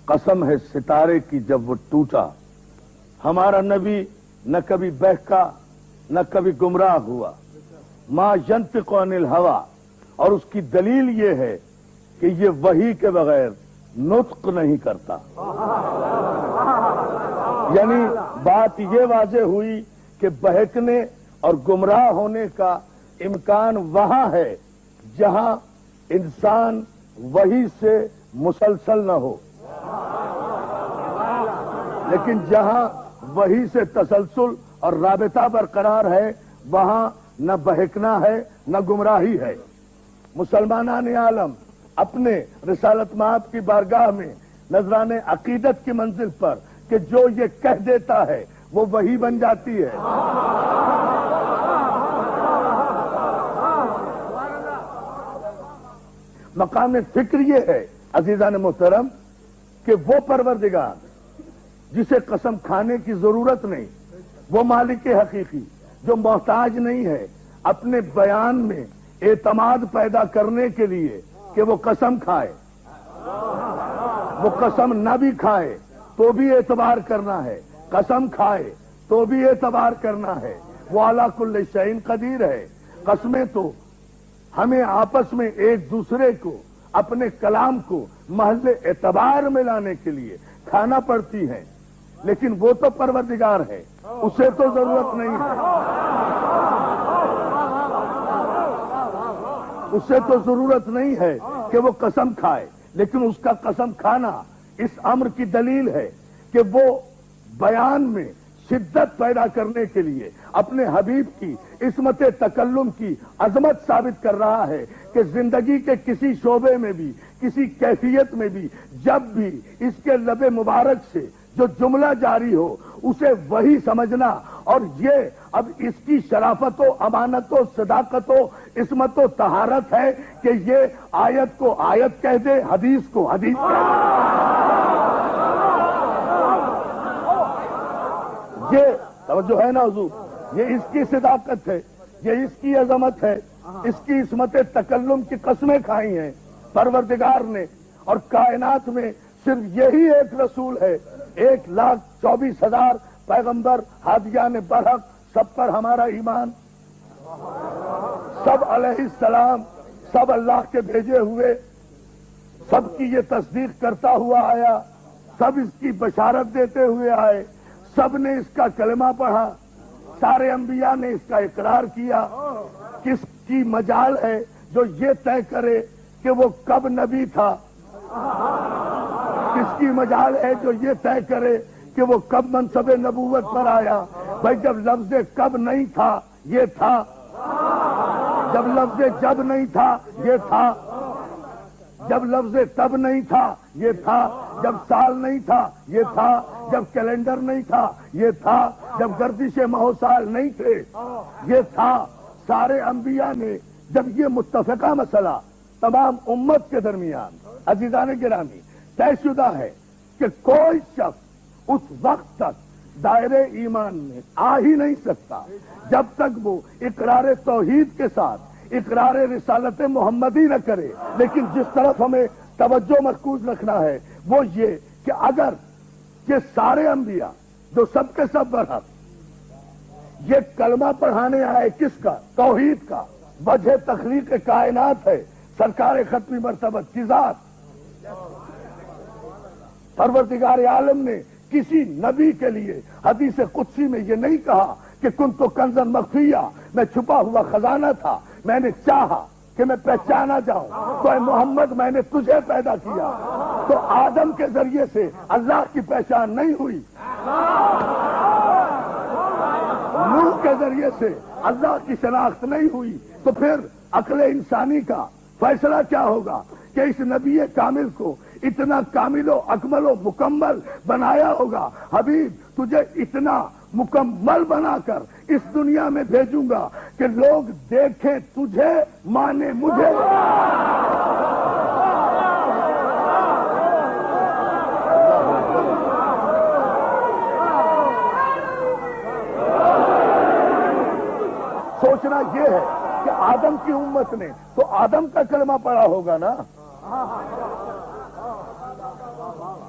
قسم ہے ستارے کی جب وہ ٹوٹا، ہمارا نبی نہ کبھی بہکا نہ کبھی گمراہ ہوا، ما ینطق عن الہوی، اور اس کی دلیل یہ ہے کہ یہ وحی کے بغیر نطق نہیں کرتا۔ یعنی بات یہ واضح ہوئی کہ بہکنے اور گمراہ ہونے کا امکان وہاں ہے جہاں انسان وحی سے مسلسل نہ ہو، لیکن جہاں وحی سے تسلسل اور رابطہ برقرار ہے وہاں نہ بہکنا ہے نہ گمراہی ہے۔ مسلمانان عالم اپنے رسالت مآب کی بارگاہ میں نذران عقیدت کی منزل پر کہ جو یہ کہہ دیتا ہے وہ وحی بن جاتی ہے۔ مقام فکر یہ ہے عزیزان محترم کہ وہ پروردگار جسے قسم کھانے کی ضرورت نہیں، وہ مالک حقیقی جو محتاج نہیں ہے اپنے بیان میں اعتماد پیدا کرنے کے لیے کہ وہ قسم کھائے، وہ قسم نہ بھی کھائے تو بھی اعتبار کرنا ہے، قسم کھائے تو بھی اعتبار کرنا ہے، وہ علی کل شیء قدیر ہے۔ قسمیں تو ہمیں آپس میں ایک دوسرے کو اپنے کلام کو محل اعتبار میں لانے کے لیے کھانا پڑتی ہیں، لیکن وہ تو پروردگار ہے، اسے تو ضرورت نہیں ہے، اسے تو ضرورت نہیں ہے کہ وہ قسم کھائے، لیکن اس کا قسم کھانا اس امر کی دلیل ہے کہ وہ بیان میں شدت پیدا کرنے کے لیے اپنے حبیب کی عصمت تکلم کی عظمت ثابت کر رہا ہے کہ زندگی کے کسی شعبے میں بھی، کسی کیفیت میں بھی جب بھی اس کے لب مبارک سے جو جملہ جاری ہو اسے وہی سمجھنا، اور یہ اب اس کی شرافت و امانت و صداقت و عصمت و طہارت ہے کہ یہ آیت کو آیت کہہ دے، حدیث کو حدیث کہہ دے۔ یہ توجہ ہے نا حضور، یہ اس کی صداقت ہے، یہ اس کی عظمت ہے، اس کی عصمت تکلم کی قسمیں کھائی ہیں پروردگار نے، اور کائنات میں صرف یہی ایک رسول ہے، 1,24,000 پیغمبر ہادیان برحق، سب پر ہمارا ایمان، سب علیہ السلام، سب اللہ کے بھیجے ہوئے، سب کی یہ تصدیق کرتا ہوا آیا، سب اس کی بشارت دیتے ہوئے آئے، سب نے اس کا کلمہ پڑھا، سارے انبیاء نے اس کا اقرار کیا۔ کس کی مجال ہے جو یہ طے کرے کہ وہ کب نبی تھا؟ کس کی مجال ہے جو یہ طے کرے کہ وہ کب منصب نبوت پر آیا؟ بھائی جب لفظ کب نہیں تھا یہ تھا، جب لفظ جب نہیں تھا یہ تھا، جب لفظ تب نہیں تھا یہ تھا، جب سال نہیں تھا یہ تھا، جب کیلنڈر نہیں تھا یہ تھا، جب گردش ماہ سال نہیں تھے یہ تھا۔ سارے انبیاء نے جب یہ متفقہ مسئلہ تمام امت کے درمیان عزیزان گرامی طے شدہ ہے کہ کوئی شخص اس وقت تک دائرے ایمان میں آ ہی نہیں سکتا جب تک وہ اقرار توحید کے ساتھ اقرار رسالت محمدی نہ کرے۔ لیکن جس طرف ہمیں توجہ مرکوز رکھنا ہے وہ یہ کہ اگر یہ سارے انبیاء جو سب کے سب برحق یہ کلمہ پڑھانے آئے، کس کا؟ توحید کا، وجہ تخلیق کائنات ہے، سرکار ختمی مرتبت کی ذات، پروردگار عالم نے کسی نبی کے لیے حدیث قدسی میں یہ نہیں کہا کہ کنت کنزا مخفیہ، میں چھپا ہوا خزانہ تھا، میں نے چاہا کہ میں پہچانا جاؤں تو اے محمد میں نے تجھے پیدا کیا۔ تو آدم کے ذریعے سے اللہ کی پہچان نہیں ہوئی، نوح کے ذریعے سے اللہ کی شناخت نہیں ہوئی، تو پھر عقل انسانی کا فیصلہ کیا ہوگا کہ اس نبی کامل کو اتنا کامل و اکمل و مکمل بنایا ہوگا۔ حبیب تجھے اتنا مکمل بنا کر اس دنیا میں بھیجوں گا کہ لوگ دیکھیں تجھے، مانے مجھے۔ سوچنا یہ ہے کہ آدم کی امت نے تو آدم کا کلمہ پڑھا ہوگا نا،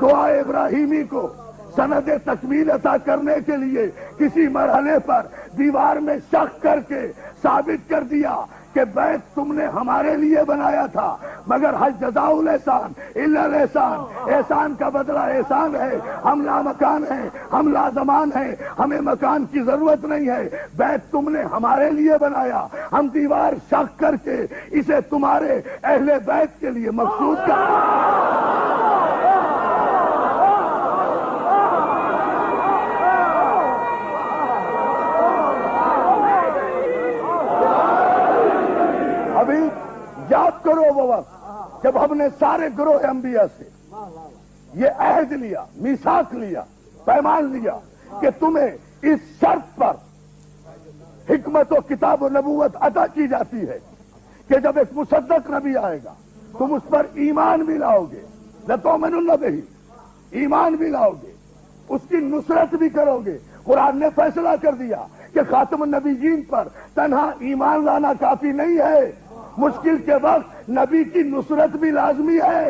دعا ابراہیمی کو سند تکمیل عطا کرنے کے لیے کسی مرحلے پر دیوار میں شق کر کے ثابت کر دیا کہ بیت تم نے ہمارے لیے بنایا تھا، مگر حل جزاء الاحسان الا الاحسان، احسان کا بدلہ احسان ہے، ہم لا مکان ہیں، ہم لا زمان ہیں، ہمیں مکان کی ضرورت نہیں ہے، بیت تم نے ہمارے لیے بنایا، ہم دیوار شق کر کے اسے تمہارے اہل بیت کے لیے مخصوص کر یاد کرو وہ وقت جب ہم نے سارے گروہ انبیاء سے یہ عہد لیا، میثاق لیا، پیمان لیا کہ تمہیں اس شرط پر حکمت و کتاب و نبوت عطا کی جاتی ہے کہ جب ایک مصدق نبی آئے گا تم اس پر ایمان بھی لاؤ گے، لتؤمنن بہ، ایمان بھی لاؤ گے، اس کی نصرت بھی کرو گے۔ قرآن نے فیصلہ کر دیا کہ خاتم النبیین پر تنہا ایمان لانا کافی نہیں ہے، مشکل کے وقت نبی کی نصرت بھی لازمی ہے۔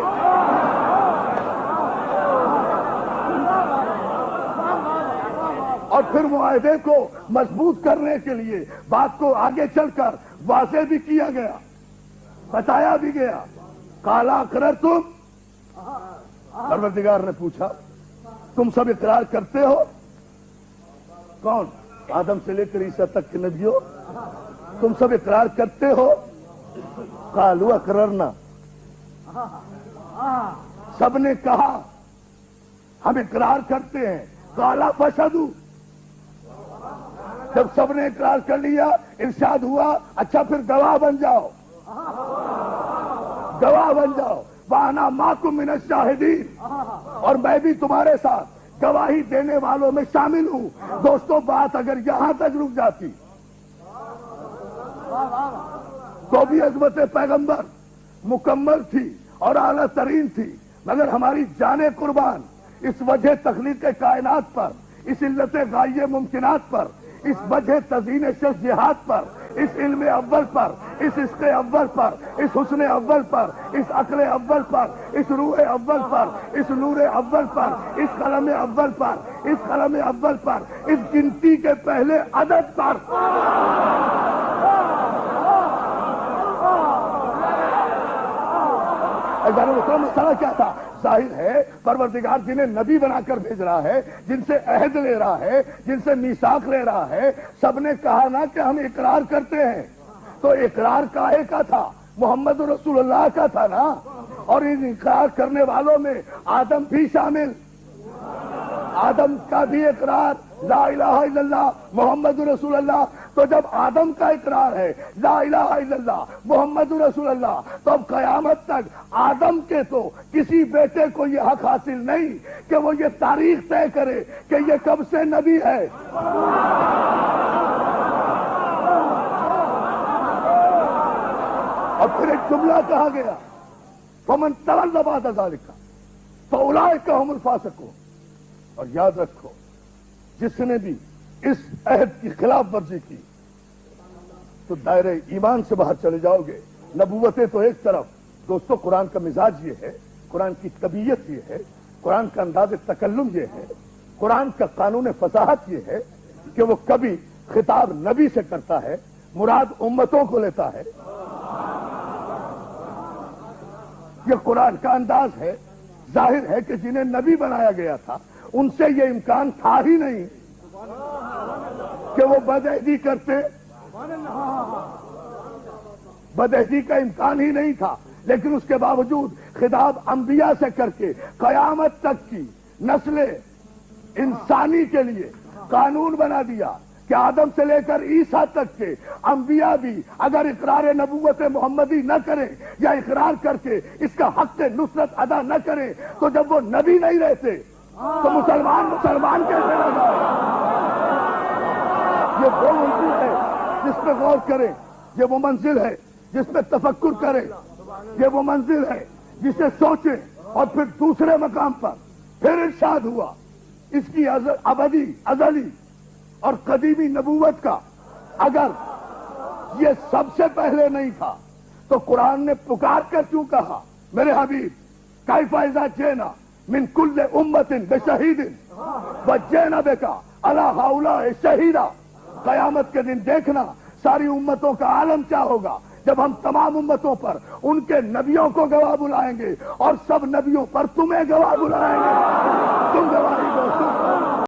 اور پھر معاہدے کو مضبوط کرنے کے لیے بات کو آگے چل کر واضح بھی کیا گیا، بتایا بھی گیا۔ قال اقررتم، پروردگار نے پوچھا تم سب اقرار کرتے ہو؟ کون؟ آدم سے لے کر عیسیٰ تک کے نبیوں، تم سب اقرار کرتے ہو؟ قالوا اقررنا، سب نے کہا ہم اقرار کرتے ہیں۔ قال فاشهدوا، جب سب نے اقرار کر لیا ارشاد ہوا اچھا پھر گواہ بن جاؤ، گواہ بن جاؤ۔ وانا معکم من الشاہدین، اور میں بھی تمہارے ساتھ گواہی دینے والوں میں شامل ہوں۔ دوستو بات اگر یہاں تک رک جاتی تو بھی عظمت پیغمبر مکمل تھی اور اعلیٰ ترین تھی، مگر ہماری جان قربان اس وجہ تخلیق کائنات پر، اس علت غائیہ ممکنات پر، اس وجہ تزئین شخص جہاد پر، اس علم اول پر، اس عشق اول پر، اس حسن اول پر، اس عقل اول پر، اس روح اول پر، اس نور اول پر، اس قلم اول پر، اس قلم اول پر، اس گنتی کے پہلے عدد پر۔ مسئلہ کیا تھا؟ ظاہر ہے پروردگار جنہیں نبی بنا کر بھیج رہا ہے، جن سے عہد لے رہا ہے، جن سے میثاق لے رہا ہے، سب نے کہا نا کہ ہم اقرار کرتے ہیں، تو اقرار کاہے کا تھا؟ محمد رسول اللہ کا تھا نا، اور ان اقرار کرنے والوں میں آدم بھی شامل، آدم کا بھی اقرار لا الہ الا اللہ محمد رسول اللہ۔ تو جب آدم کا اقرار ہے لا الہ الا اللہ محمد رسول اللہ، تو اب قیامت تک آدم کے تو کسی بیٹے کو یہ حق حاصل نہیں کہ وہ یہ تاریخ طے کرے کہ یہ کب سے نبی ہے۔ اور پھر ایک جملہ کہا گیا فمن تولى بعد ذلك فاولئک هم الفاسقون۔ اور یاد رکھو جس نے بھی اس عہد کی خلاف ورزی کی تو دائرہ ایمان سے باہر چلے جاؤ گے۔ نبوتیں تو ایک طرف، دوستو قرآن کا مزاج یہ ہے، قرآن کی طبیعت یہ ہے، قرآن کا انداز تکلم یہ ہے، قرآن کا قانون فصاحت یہ ہے کہ وہ کبھی خطاب نبی سے کرتا ہے، مراد امتوں کو لیتا ہے۔ یہ قرآن کا انداز ہے۔ ظاہر ہے کہ جنہیں نبی بنایا گیا تھا ان سے یہ امکان تھا ہی نہیں کہ وہ بدعہدی کرتے، بدعہدی کا امکان ہی نہیں تھا، لیکن اس کے باوجود خطاب انبیاء سے کر کے قیامت تک کی نسل انسانی کے لیے قانون بنا دیا کہ آدم سے لے کر عیسیٰ تک کے انبیاء بھی اگر اقرار نبوت محمدی نہ کریں یا اقرار کر کے اس کا حق نصرت ادا نہ کریں تو جب وہ نبی نہیں رہتے تو مسلمان کیسے رہ جائے؟ یہ وہ منزل ہے جس پہ غور کریں، یہ وہ منزل ہے جس پہ تفکر کریں، یہ وہ منزل ہے جسے سوچیں۔ اور پھر دوسرے مقام پر پھر ارشاد ہوا اس کی ابدی ازلی اور قدیمی نبوت کا اگر یہ سب سے پہلے نہیں تھا تو قرآن نے پکار کر کیوں کہا میرے حبیب کیف اذا جئنا من کل امت بشہید وجئنا بک علی ہؤلاء شہیدا. قیامت کے دن دیکھنا ساری امتوں کا عالم کیا ہوگا جب ہم تمام امتوں پر ان کے نبیوں کو گواہ بلائیں گے اور سب نبیوں پر تمہیں گواہ بلائیں گے. تم گواہی دو.